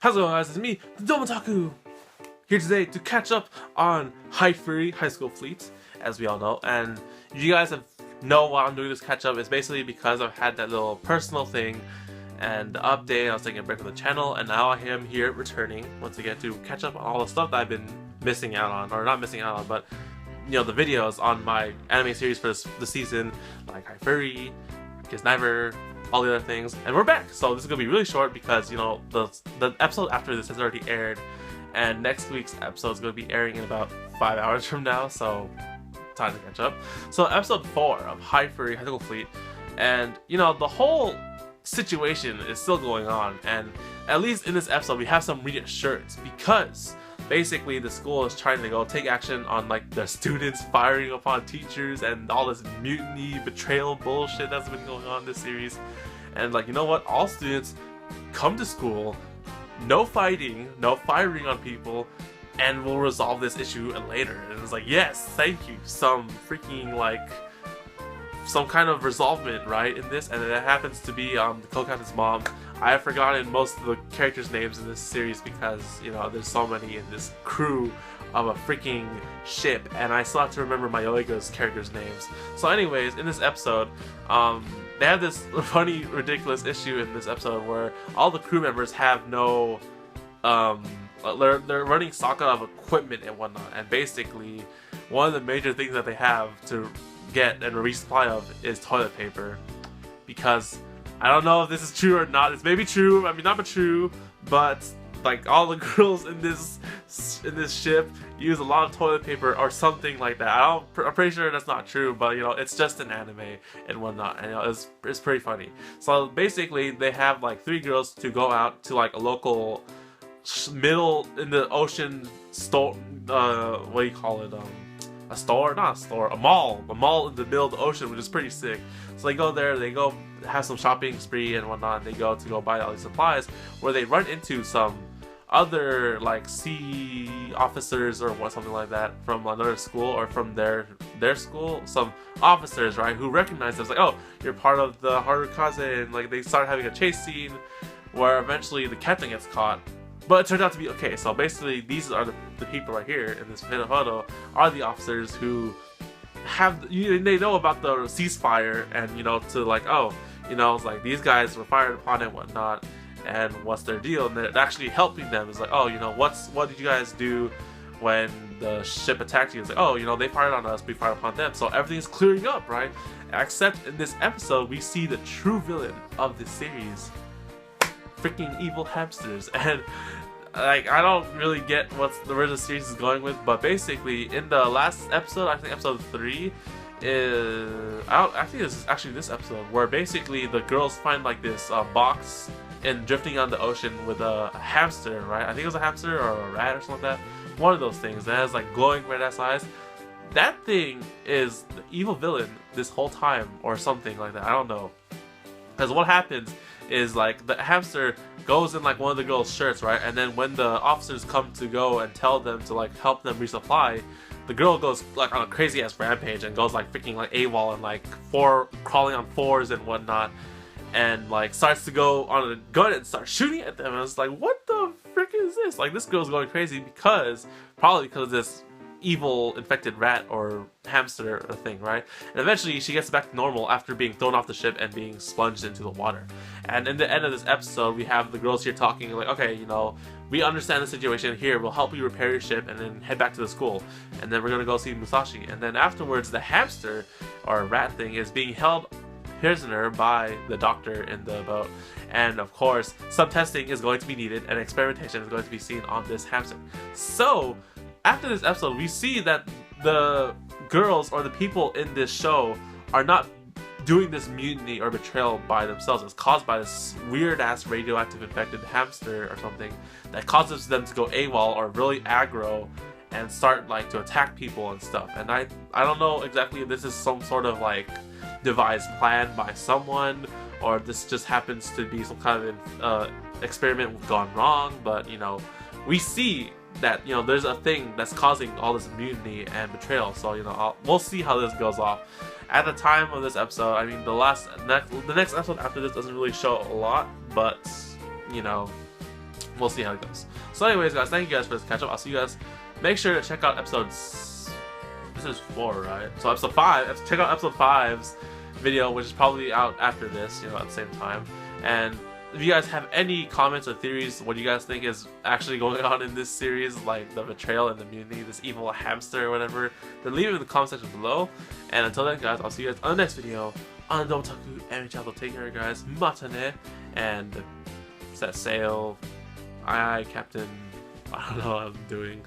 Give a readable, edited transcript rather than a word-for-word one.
How's it going, guys? It's me, the Domotaku, here today to catch up on Haifuri, High School Fleet, as we all know. And if you guys know why I'm doing this catch up, it's basically because I've had that little personal thing and the update. I was taking a break from the channel, and now I am here returning once again to catch up on all the stuff that I've been missing out on, or not missing out on, but you know, the videos on my anime series for the season, like Haifuri, Kiss Never, all the other things, and we're back. So this is gonna be really short because, you know, the episode after this has already aired, and next week's episode is gonna be airing in about 5 hours from now, so time to catch up. So episode 4 of Haifuri, High School Fleet, and you know, the whole situation is still going on, and at least in this episode we have some reassurance because basically the school is trying to go take action on like their students firing upon teachers and all this mutiny, betrayal bullshit that's been going on in this series. And like, you know what, all students come to school, no fighting, no firing on people, and we'll resolve this issue later. And it's like, yes, thank you, some freaking like some kind of resolvement, right, in this. And it happens to be the co-captain's mom. I have forgotten most of the characters' names in this series because, you know, there's so many in this crew of a freaking ship, and I still have to remember Mayoiga's characters' names. So anyways, in this episode, they have this funny, ridiculous issue in this episode where all the crew members have no, they're running stock out of equipment and whatnot, and basically one of the major things that they have to get and a resupply of is toilet paper, because I don't know if this is true or not. It's maybe true, I mean not true, but like all the girls in this ship use a lot of toilet paper or something like that. I'm pretty sure that's not true, but you know, it's just an anime and whatnot, and you know, it's pretty funny. So basically they have like 3 girls to go out to like a local middle in the ocean store, what do you call it, a store? Not a store, a mall in the middle of the ocean, which is pretty sick. So they go there, they go have some shopping spree and whatnot, and they go buy all these supplies, where they run into some other like sea officers or something like that from another school, or from their school, some officers, right, who recognize them, like, oh, you're part of the Harukaze, and like they start having a chase scene where eventually the captain gets caught. But it turned out to be okay. So basically these are the people right here in this photo are the officers who have, they know about the ceasefire, and you know, to like, oh, you know, it's like these guys were fired upon and whatnot, and what's their deal, and they're actually helping them. It's like, oh, you know, what did you guys do when the ship attacked you? It's like, oh, you know, they fired on us, we fired upon them, so everything's clearing up, right? Except in this episode we see the true villain of this series, freaking evil hamsters. And like, I don't really get where the series is going with, but basically in the last episode, I think episode 3 is, I think this is actually this episode, where basically the girls find like this box and drifting on the ocean with a hamster, right? I think it was a hamster or a rat or something like that. One of those things that has like glowing red ass eyes. That thing is the evil villain this whole time, or something like that. I don't know. Because what happens is like the hamster goes in like one of the girls' shirts, right? And then when the officers come to go and tell them to like help them resupply, the girl goes like on a crazy ass rampage and goes like freaking like AWOL and like crawling on 4s and whatnot, and like starts to go on a gun and start shooting at them. And it's like, what the frick is this? Like, this girl's going crazy probably because of this evil infected rat or hamster thing, right? And eventually she gets back to normal after being thrown off the ship and being sponged into the water. And in the end of this episode, we have the girls here talking like, okay, you know, we understand the situation here, we'll help you repair your ship and then head back to the school, and then we're gonna go see Musashi. And then afterwards, the hamster or rat thing is being held prisoner by the doctor in the boat, and of course some testing is going to be needed and experimentation is going to be seen on this hamster. So after this episode, we see that the girls or the people in this show are not doing this mutiny or betrayal by themselves. It's caused by this weird ass radioactive infected hamster or something that causes them to go AWOL or really aggro and start like to attack people and stuff. And I don't know exactly if this is some sort of like devised plan by someone, or this just happens to be some kind of experiment gone wrong. But you know, we see that, you know, there's a thing that's causing all this mutiny and betrayal. So you know, we'll see how this goes off. At the time of this episode, I mean, the next episode after this doesn't really show a lot, but you know, we'll see how it goes. So anyways, guys, thank you guys for this catch up. I'll see you guys. Make sure to check out episodes. This is 4, right? So episode 5. Check out episode 5's video, which is probably out after this, you know, at the same time. And if you guys have any comments or theories, what you guys think is actually going on in this series, like the betrayal in the community, this evil hamster or whatever, then leave it in the comment section below. And until then, guys, I'll see you guys on the next video on the Otaku Anime Channel. Take care, guys. Matane. And set sail. Aye, aye, Captain. I don't know what I'm doing.